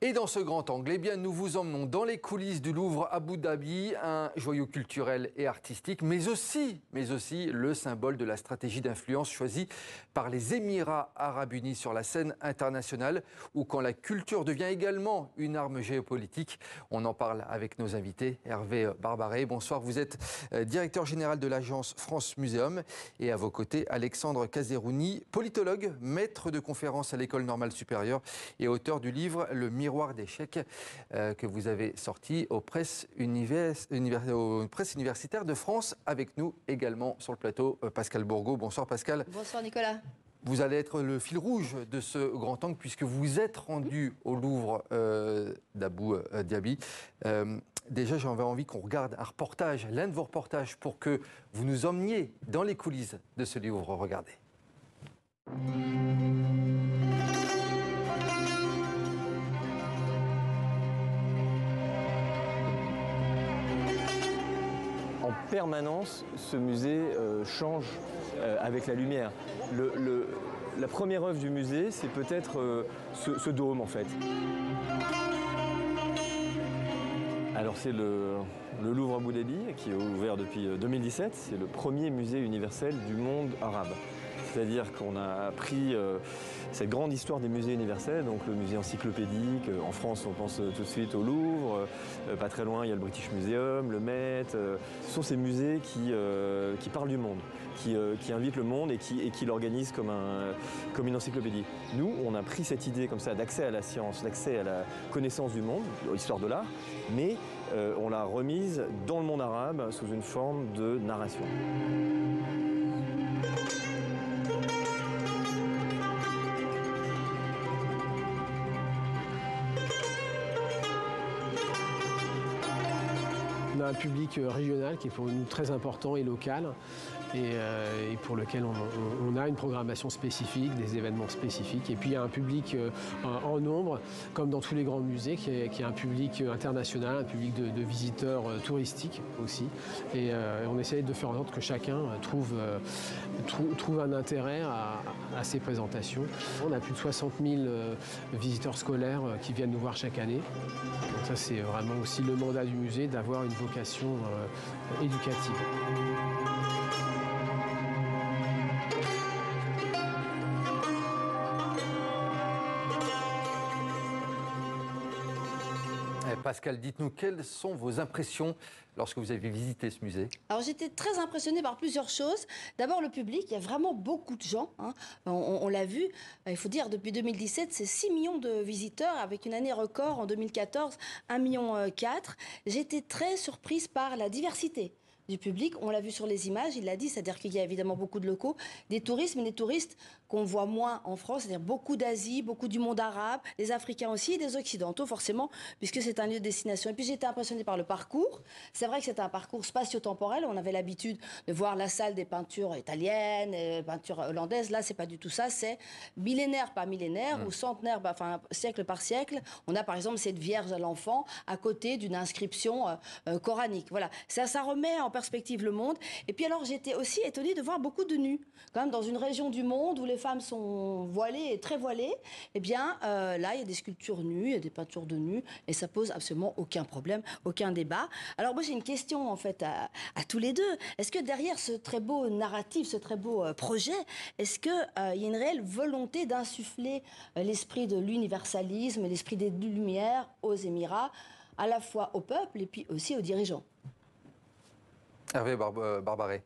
Et dans ce grand angle, eh bien, nous vous emmenons dans les coulisses du Louvre Abu Dhabi, un joyau culturel et artistique, mais aussi le symbole de la stratégie d'influence choisie par les Émirats arabes unis sur la scène internationale, où quand la culture devient également une arme géopolitique. On en parle avec nos invités. Hervé Barbaret, bonsoir. Vous êtes directeur général de l'agence France Muséum. Et à vos côtés, Alexandre Kazerouni, politologue, maître de conférences à l'École normale supérieure et auteur du livre « Le miroir d'échecs » que vous avez sorti aux presses universitaires de France. Avec nous également sur le plateau, Pascal Bourgault. Bonsoir Pascal. Bonsoir Nicolas. Vous allez être le fil rouge de ce grand angle puisque vous êtes rendu au Louvre d'Abu Dhabi. Déjà, j'avais envie qu'on regarde un reportage, l'un de vos reportages, pour que vous nous emmeniez dans les coulisses de ce livre. Regardez. En permanence, ce musée change avec la lumière. La première œuvre du musée, c'est peut-être ce dôme en fait. Alors c'est le Louvre Abu Dhabi qui est ouvert depuis 2017. C'est le premier musée universel du monde arabe. C'est-à-dire qu'on a pris cette grande histoire des musées universels, donc le musée encyclopédique. En France, on pense tout de suite au Louvre. Pas très loin, il y a le British Museum, le Met. Ce sont ces musées qui parlent du monde, qui invitent le monde et qui l'organisent comme une encyclopédie. Nous, on a pris cette idée comme ça d'accès à la science, d'accès à la connaissance du monde, l'histoire de l'art, mais on l'a remise dans le monde arabe sous une forme de narration. On a un public régional qui est pour nous très important et local et pour lequel on a une programmation spécifique, des événements spécifiques. Et puis il y a un public en nombre, comme dans tous les grands musées, qui est un public international, un public de visiteurs touristiques aussi. Et on essaie de faire en sorte que chacun trouve un intérêt à ces présentations. On a plus de 60 000 visiteurs scolaires qui viennent nous voir chaque année. Donc ça, c'est vraiment aussi le mandat du musée, d'avoir une vocation éducative. Pascal, dites-nous, quelles sont vos impressions lorsque vous avez visité ce musée? Alors j'étais très impressionnée par plusieurs choses. D'abord le public, il y a vraiment beaucoup de gens. On l'a vu, il faut dire, depuis 2017, c'est 6 millions de visiteurs avec une année record en 2014, 1,4 million. J'étais très surprise par la diversité du public. On l'a vu sur les images, il l'a dit, c'est-à-dire qu'il y a évidemment beaucoup de locaux, des touristes, mais des touristes qu'on voit moins en France, c'est-à-dire beaucoup d'Asie, beaucoup du monde arabe, des Africains aussi, et des Occidentaux forcément, puisque c'est un lieu de destination. Et puis j'ai été impressionnée par le parcours. C'est vrai que c'est un parcours spatio-temporel. On avait l'habitude de voir la salle des peintures italiennes, peintures hollandaises. Là, c'est pas du tout ça. C'est millénaire par millénaire ou centenaire, enfin siècle par siècle. On a par exemple cette Vierge à l'enfant à côté d'une inscription coranique. Voilà, ça remet en perspective le monde. Et puis alors, j'étais aussi étonnée de voir beaucoup de nus. Quand même, dans une région du monde où les femmes sont voilées et très voilées, eh bien, là, il y a des sculptures nues, il y a des peintures de nus, et ça pose absolument aucun problème, aucun débat. Alors moi, j'ai une question, en fait, à tous les deux. Est-ce que derrière ce très beau narratif, ce très beau projet, est-ce qu'il y a une réelle volonté d'insuffler l'esprit de l'universalisme, l'esprit des Lumières aux Émirats, à la fois au peuple et puis aussi aux dirigeants? Hervé Barbaret.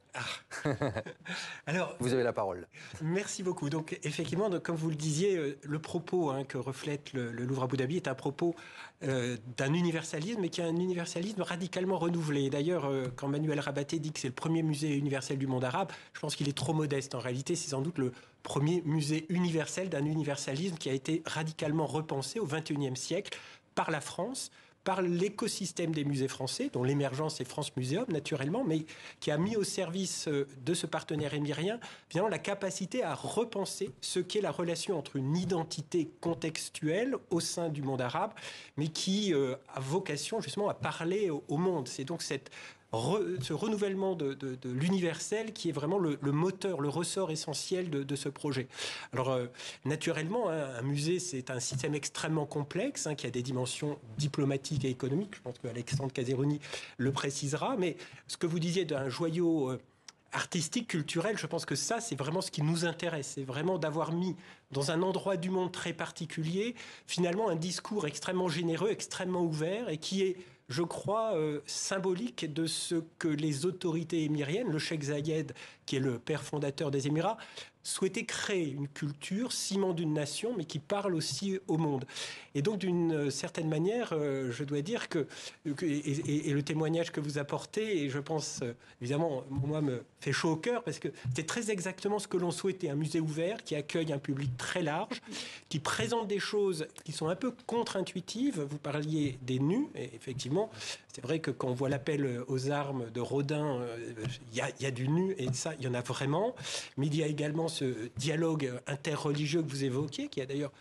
Alors, vous avez la parole. Merci beaucoup. Donc, effectivement, comme vous le disiez, le propos que reflète le Louvre Abu Dhabi est un propos d'un universalisme, mais qui est un universalisme radicalement renouvelé. D'ailleurs, quand Manuel Rabaté dit que c'est le premier musée universel du monde arabe, je pense qu'il est trop modeste. En réalité, c'est sans doute le premier musée universel d'un universalisme qui a été radicalement repensé au XXIe siècle par la France, par l'écosystème des musées français, dont l'émergence est France Muséum, naturellement, mais qui a mis au service de ce partenaire émirien finalement la capacité à repenser ce qu'est la relation entre une identité contextuelle au sein du monde arabe, mais qui a vocation justement à parler au monde. C'est donc cette ce renouvellement de l'universel qui est vraiment le moteur, le ressort essentiel de ce projet. Alors, naturellement, un musée, c'est un système extrêmement complexe, qui a des dimensions diplomatiques et économiques. Je pense qu'Alexandre Casironi le précisera. Mais ce que vous disiez d'un joyau artistique, culturel, je pense que ça, c'est vraiment ce qui nous intéresse. C'est vraiment d'avoir mis dans un endroit du monde très particulier, finalement, un discours extrêmement généreux, extrêmement ouvert, et qui est, je crois, symbolique de ce que les autorités émiriennes, le cheikh Zayed, qui est le père fondateur des Émirats, souhaitait créer une culture, ciment d'une nation, mais qui parle aussi au monde. Et donc, d'une certaine manière, je dois dire que le témoignage que vous apportez, et je pense, évidemment, moi, me fait chaud au cœur, parce que c'est très exactement ce que l'on souhaitait, un musée ouvert qui accueille un public très large, qui présente des choses qui sont un peu contre-intuitives. Vous parliez des nus, et effectivement, c'est vrai que quand on voit l'appel aux armes de Rodin, il y a du nu, et ça, il y en a vraiment. Mais il y a également ce dialogue interreligieux que vous évoquiez, qui a d'ailleurs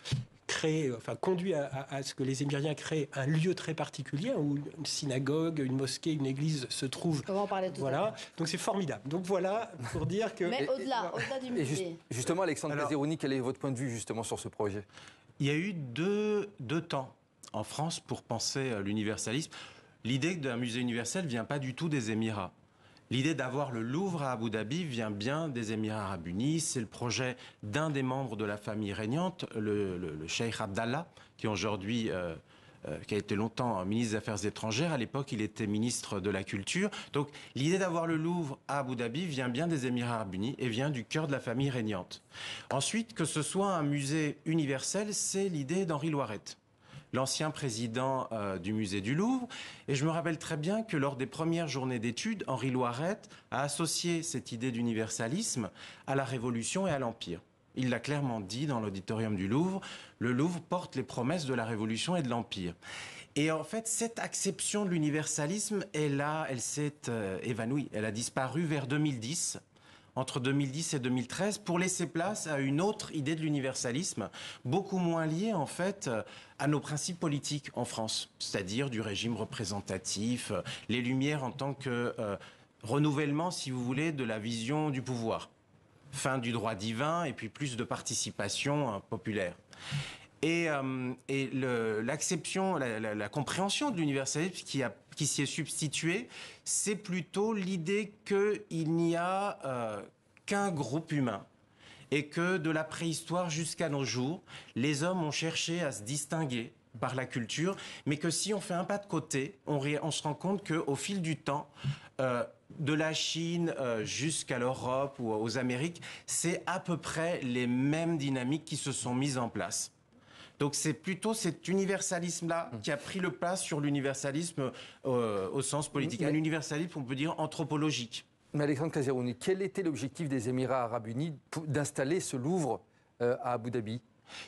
conduit à ce que les Émiriens créent un lieu très particulier où une synagogue, une mosquée, une église se trouvent. On va en parler tout à l'heure. Donc c'est formidable. Donc voilà pour dire que. Mais au-delà du musée. Justement, Alexandre Casironi, quel est votre point de vue justement sur ce projet? Il y a eu deux temps en France pour penser à l'universalisme. L'idée d'un musée universel vient pas du tout des Émirats. L'idée d'avoir le Louvre à Abu Dhabi vient bien des Émirats arabes unis. C'est le projet d'un des membres de la famille régnante, le cheikh Abdallah, qui aujourd'hui qui a été longtemps ministre des Affaires étrangères. À l'époque, il était ministre de la Culture. Donc, l'idée d'avoir le Louvre à Abu Dhabi vient bien des Émirats arabes unis et vient du cœur de la famille régnante. Ensuite, que ce soit un musée universel, c'est l'idée d'Henri Loiret, l'ancien président du musée du Louvre. Et je me rappelle très bien que lors des premières journées d'études, Henri Loiret a associé cette idée d'universalisme à la Révolution et à l'Empire. Il l'a clairement dit dans l'auditorium du Louvre, le Louvre porte les promesses de la Révolution et de l'Empire. Et en fait, cette acception de l'universalisme, elle s'est évanouie. Elle a disparu vers 2010. Entre 2010 et 2013, pour laisser place à une autre idée de l'universalisme, beaucoup moins liée en fait à nos principes politiques en France, c'est-à-dire du régime représentatif, les Lumières en tant que renouvellement, si vous voulez, de la vision du pouvoir, fin du droit divin et puis plus de participation populaire. Et l'acception, la compréhension de l'universalisme qui s'y est substituée, c'est plutôt l'idée qu'il n'y a qu'un groupe humain et que de la préhistoire jusqu'à nos jours, les hommes ont cherché à se distinguer par la culture, mais que si on fait un pas de côté, on se rend compte qu'au fil du temps, de la Chine jusqu'à l'Europe ou aux Amériques, c'est à peu près les mêmes dynamiques qui se sont mises en place. Donc c'est plutôt cet universalisme-là qui a pris le pas sur l'universalisme au sens politique. Un universalisme, on peut dire, anthropologique. Mais Alexandre Casironi, quel était l'objectif des Émirats arabes unis d'installer ce Louvre à Abu Dhabi?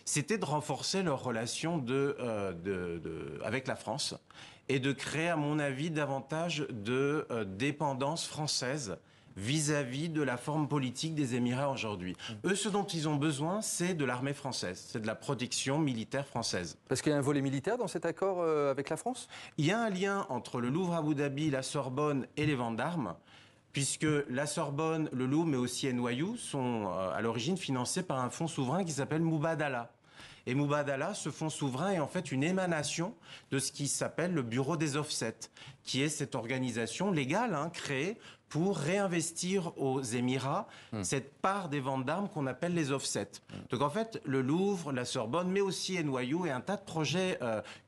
C'était de renforcer leurs relations avec la France et de créer, à mon avis, davantage de dépendance française vis-à-vis de la forme politique des Émirats aujourd'hui. Eux, ce dont ils ont besoin, c'est de l'armée française, c'est de la protection militaire française. Parce qu'il y a un volet militaire dans cet accord avec la France? Il y a un lien entre le Louvre Abu Dhabi, la Sorbonne et les ventes d'armes, puisque la Sorbonne, le Louvre, mais aussi NYU, sont à l'origine financés par un fonds souverain qui s'appelle Mubadala. Et Mubadala, ce fonds souverain, est en fait une émanation de ce qui s'appelle le Bureau des Offsets, qui est cette organisation légale créée pour réinvestir aux Émirats cette part des ventes d'armes qu'on appelle les offsets. Donc en fait, le Louvre, la Sorbonne, mais aussi NYU et un tas de projets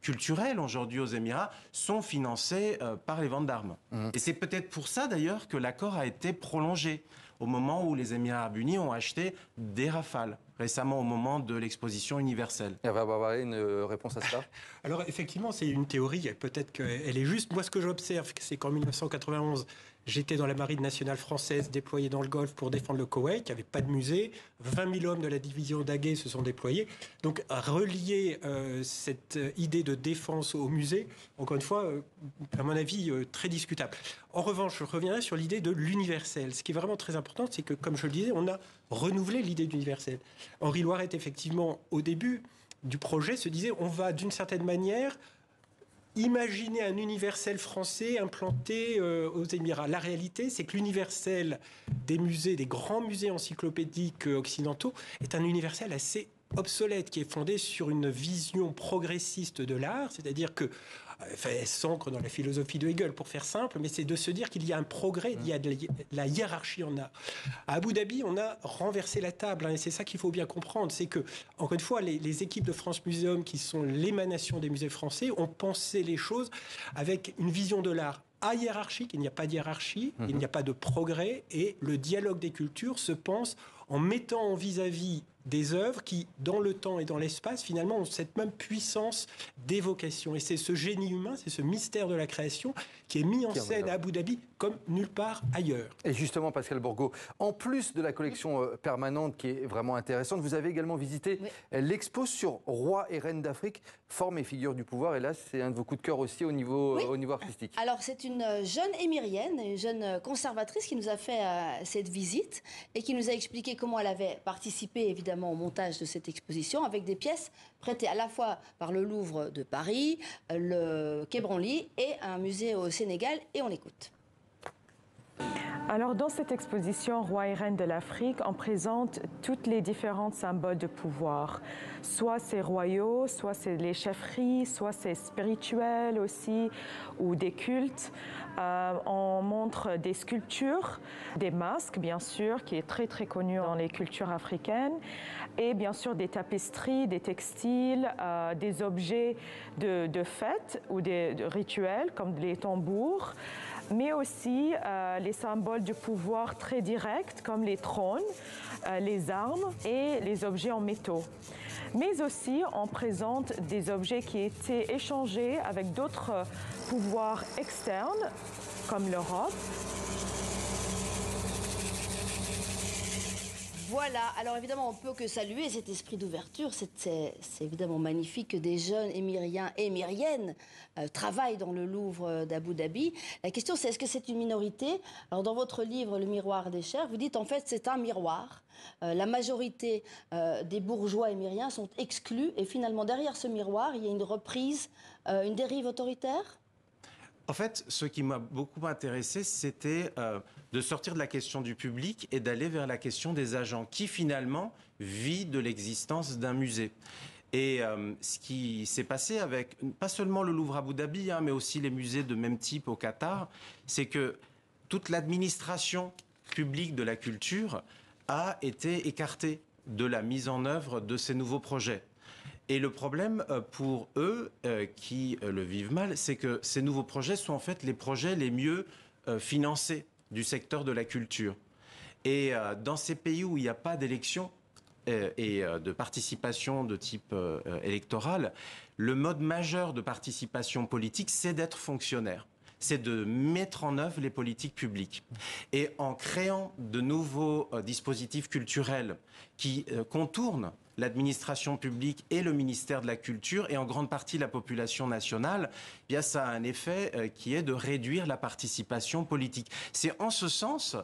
culturels aujourd'hui aux Émirats sont financés par les ventes d'armes. Et c'est peut-être pour ça d'ailleurs que l'accord a été prolongé au moment où les Émirats arabes unis ont acheté des Rafales, récemment au moment de l'exposition universelle. Il va y avoir une réponse à ça? Alors effectivement, c'est une théorie, peut-être qu'elle est juste. Moi, ce que j'observe, c'est qu'en 1991, j'étais dans la marine nationale française déployée dans le Golfe pour défendre le Koweït. Il n'y avait pas de musée. 20 000 hommes de la division d'Aguet se sont déployés. Donc, relier cette idée de défense au musée, encore une fois, à mon avis, très discutable. En revanche, je reviendrai sur l'idée de l'universel. Ce qui est vraiment très important, c'est que, comme je le disais, on a renouvelé l'idée d'universel. Henri Loiret, effectivement, au début du projet, se disait on va d'une certaine manière Imaginez un universel français implanté aux Émirats. La réalité, c'est que l'universel des musées, des grands musées encyclopédiques occidentaux, est un universel assez obsolète, qui est fondé sur une vision progressiste de l'art, c'est-à-dire que elle s'ancre dans la philosophie de Hegel, pour faire simple, mais c'est de se dire qu'il y a un progrès, il y a de la hiérarchie en art. À Abu Dhabi, on a renversé la table, et c'est ça qu'il faut bien comprendre, c'est que, encore une fois, les équipes de France Museum, qui sont l'émanation des musées français, ont pensé les choses avec une vision de l'art ahiérarchique. Il n'y a pas de hiérarchie, il n'y a pas de progrès, et le dialogue des cultures se pense en mettant en vis-à-vis des œuvres qui, dans le temps et dans l'espace, finalement, ont cette même puissance d'évocation. Et c'est ce génie humain, c'est ce mystère de la création qui est mis en scène à Abu Dhabi comme nulle part ailleurs. Et justement, Pascal Bourgault, en plus de la collection permanente qui est vraiment intéressante, vous avez également visité l'expo sur Rois et Reines d'Afrique, formes et figures du pouvoir. Et là, c'est un de vos coups de cœur aussi au niveau artistique. Alors, c'est une jeune émirienne, une jeune conservatrice qui nous a fait cette visite et qui nous a expliqué comment elle avait participé, évidemment, au montage de cette exposition avec des pièces prêtées à la fois par le Louvre de Paris, le Quai Branly et un musée au Sénégal. Et on l'écoute. Alors, dans cette exposition Rois et Reines de l'Afrique, on présente toutes les différents symboles de pouvoir. Soit c'est royaux, soit c'est les chefferies, soit c'est spirituel aussi, ou des cultes. On montre des sculptures, des masques, bien sûr, qui est très, très connu dans les cultures africaines, et bien sûr des tapisseries, des textiles, des objets de fête ou des rituels, comme les tambours, mais aussi les symboles du pouvoir très directs, comme les trônes, les armes et les objets en métaux. Mais aussi, on présente des objets qui étaient échangés avec d'autres pouvoirs externes, comme l'Europe. Voilà, alors évidemment, on ne peut que saluer cet esprit d'ouverture. C'est évidemment magnifique que des jeunes émiriens et émiriennes travaillent dans le Louvre d'Abu Dhabi. La question, c'est est-ce que c'est une minorité? Alors, dans votre livre, Le miroir des chairs, vous dites en fait c'est un miroir. La majorité des bourgeois émiriens sont exclus et finalement, derrière ce miroir, il y a une reprise, une dérive autoritaire? En fait, ce qui m'a beaucoup intéressé, c'était de sortir de la question du public et d'aller vers la question des agents, qui finalement vit de l'existence d'un musée. Et ce qui s'est passé avec, pas seulement le Louvre Abu Dhabi, mais aussi les musées de même type au Qatar, c'est que toute l'administration publique de la culture a été écartée de la mise en œuvre de ces nouveaux projets. Et le problème pour eux, qui le vivent mal, c'est que ces nouveaux projets sont en fait les projets les mieux financés du secteur de la culture. Et dans ces pays où il n'y a pas d'élection et de participation de type électoral, le mode majeur de participation politique, c'est d'être fonctionnaire. C'est de mettre en œuvre les politiques publiques. Et en créant de nouveaux dispositifs culturels qui contournent l'administration publique et le ministère de la Culture et en grande partie la population nationale, eh bien ça a un effet qui est de réduire la participation politique. C'est en ce sens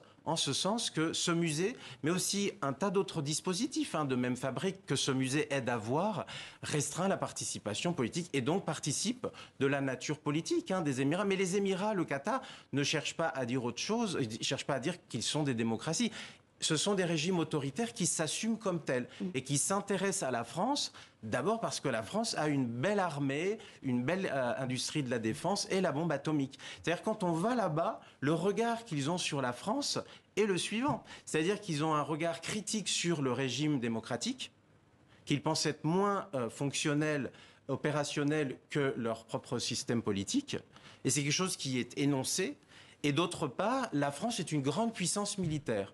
que ce musée, mais aussi un tas d'autres dispositifs de même fabrique que ce musée aide à voir, restreint la participation politique et donc participe de la nature politique des Émirats. Mais les Émirats, le Qatar, ne cherchent pas à dire autre chose, ils ne cherchent pas à dire qu'ils sont des démocraties. Ce sont des régimes autoritaires qui s'assument comme tels et qui s'intéressent à la France, d'abord parce que la France a une belle armée, une belle industrie de la défense et la bombe atomique. C'est-à-dire quand on va là-bas, le regard qu'ils ont sur la France est le suivant. C'est-à-dire qu'ils ont un regard critique sur le régime démocratique, qu'ils pensent être moins fonctionnel, opérationnel que leur propre système politique. Et c'est quelque chose qui est énoncé. Et d'autre part, la France est une grande puissance militaire.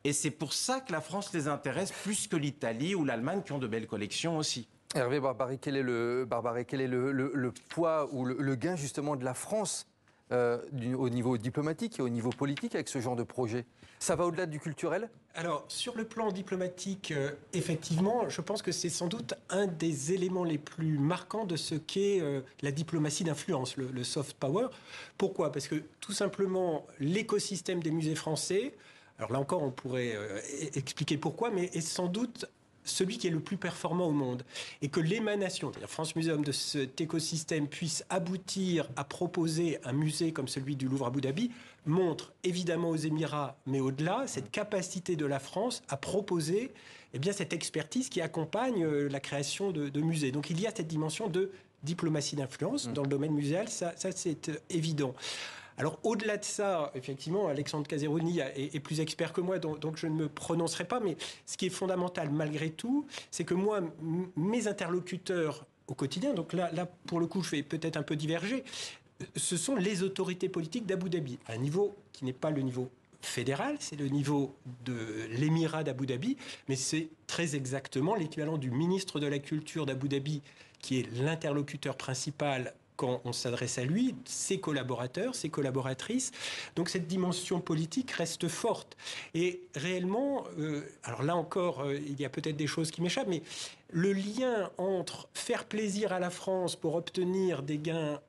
Et c'est pour ça que la France les intéresse plus que l'Italie ou l'Allemagne qui ont de belles collections aussi. Hervé Barbaret, quel est le poids ou le gain justement de la France au niveau diplomatique et au niveau politique avec ce genre de projet? Ça va au-delà du culturel? Alors, sur le plan diplomatique, effectivement, je pense que c'est sans doute un des éléments les plus marquants de ce qu'est la diplomatie d'influence, le soft power. Pourquoi? Parce que tout simplement, l'écosystème des musées français, alors là encore, on pourrait expliquer pourquoi, mais est sans doute celui qui est le plus performant au monde. Et que l'émanation, c'est-à-dire France Museum, de cet écosystème puisse aboutir à proposer un musée comme celui du Louvre Abu Dhabi, montre évidemment aux Émirats, mais au-delà, cette capacité de la France à proposer cette expertise qui accompagne la création de musées. Donc il y a cette dimension de diplomatie d'influence dans le domaine muséal, ça c'est évident. Alors, au-delà de ça, effectivement, Alexandre Caserouni est plus expert que moi, donc je ne me prononcerai pas. Mais ce qui est fondamental, malgré tout, c'est que moi, mes interlocuteurs au quotidien, donc là pour le coup, je vais peut-être un peu diverger, ce sont les autorités politiques d'Abu Dhabi, à un niveau qui n'est pas le niveau fédéral, c'est le niveau de l'émirat d'Abu Dhabi, mais c'est très exactement l'équivalent du ministre de la Culture d'Abu Dhabi, qui est l'interlocuteur principal quand on s'adresse à lui, ses collaborateurs, ses collaboratrices. Donc cette dimension politique reste forte. Et réellement, alors là encore, il y a peut-être des choses qui m'échappent, mais le lien entre faire plaisir à la France pour obtenir des gains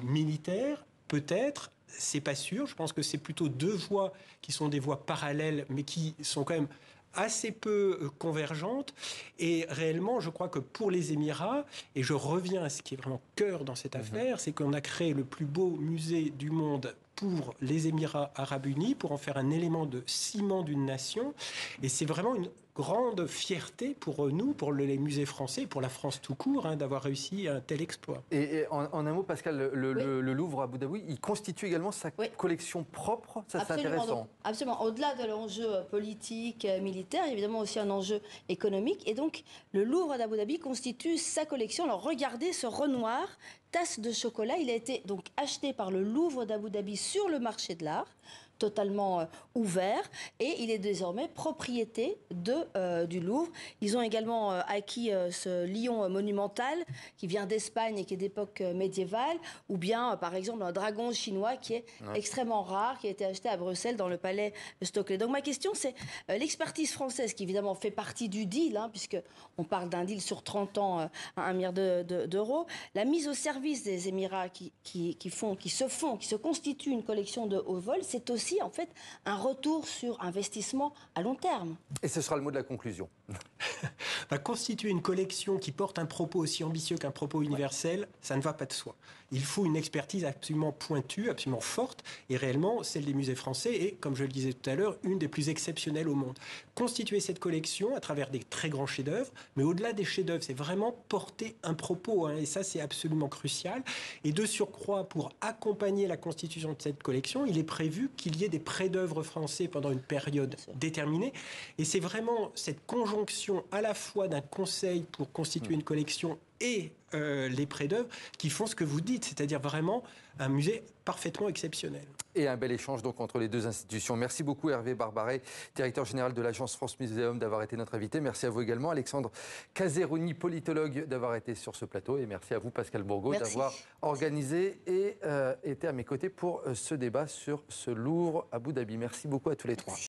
militaires, peut-être, c'est pas sûr. Je pense que c'est plutôt deux voies qui sont des voies parallèles, mais qui sont quand même assez peu convergentes. Et réellement, je crois que pour les Émirats, et je reviens à ce qui est vraiment cœur dans cette affaire, c'est qu'on a créé le plus beau musée du monde pour les Émirats arabes unis, pour en faire un élément de ciment d'une nation. Et c'est vraiment une grande fierté pour nous, pour les musées français, pour la France tout court, d'avoir réussi un tel exploit. Et en un mot, Pascal, le Louvre à Abu Dhabi, il constitue également sa collection propre. Ça, c'est intéressant. Donc, absolument. Au-delà de l'enjeu politique, militaire, il y a évidemment aussi un enjeu économique. Et donc, le Louvre d'Abu Dhabi constitue sa collection. Alors, regardez ce Renoir, tasse de chocolat. Il a été donc acheté par le Louvre d'Abu Dhabi sur le marché de l'art, totalement ouvert, et il est désormais propriété du Louvre. Ils ont également acquis ce lion monumental qui vient d'Espagne et qui est d'époque médiévale, ou bien par exemple un dragon chinois qui est extrêmement rare, qui a été acheté à Bruxelles dans le palais Stockley. Donc ma question, c'est l'expertise française qui évidemment fait partie du deal, puisque on parle d'un deal sur 30 ans à 1 milliard d'euros, la mise au service des Émirats qui se constituent une collection de haut vol, c'est aussi en fait un retour sur investissement à long terme. Et ce sera le mot de la conclusion. Constituer une collection qui porte un propos aussi ambitieux qu'un propos universel, ça ne va pas de soi. Il faut une expertise absolument pointue, absolument forte, et réellement, celle des musées français est, comme je le disais tout à l'heure, une des plus exceptionnelles au monde. Constituer cette collection à travers des très grands chefs-d'œuvre, mais au-delà des chefs-d'œuvre, c'est vraiment porter un propos, et ça, c'est absolument crucial. Et de surcroît, pour accompagner la constitution de cette collection, il est prévu qu'il y ait des prêts-d'œuvre français pendant une période déterminée. Et c'est vraiment cette conjonction à la fois d'un conseil pour constituer une collection et les prêts-d'œuvre qui font ce que vous dites, c'est-à-dire vraiment un musée parfaitement exceptionnel. Et un bel échange donc entre les deux institutions. Merci beaucoup Hervé Barbaret, directeur général de l'agence France Museum, d'avoir été notre invité. Merci à vous également Alexandre Caserouni, politologue, d'avoir été sur ce plateau. Et merci à vous Pascal Bourgault d'avoir organisé et été à mes côtés pour ce débat sur ce Louvre Abu Dhabi. Merci beaucoup à tous les trois.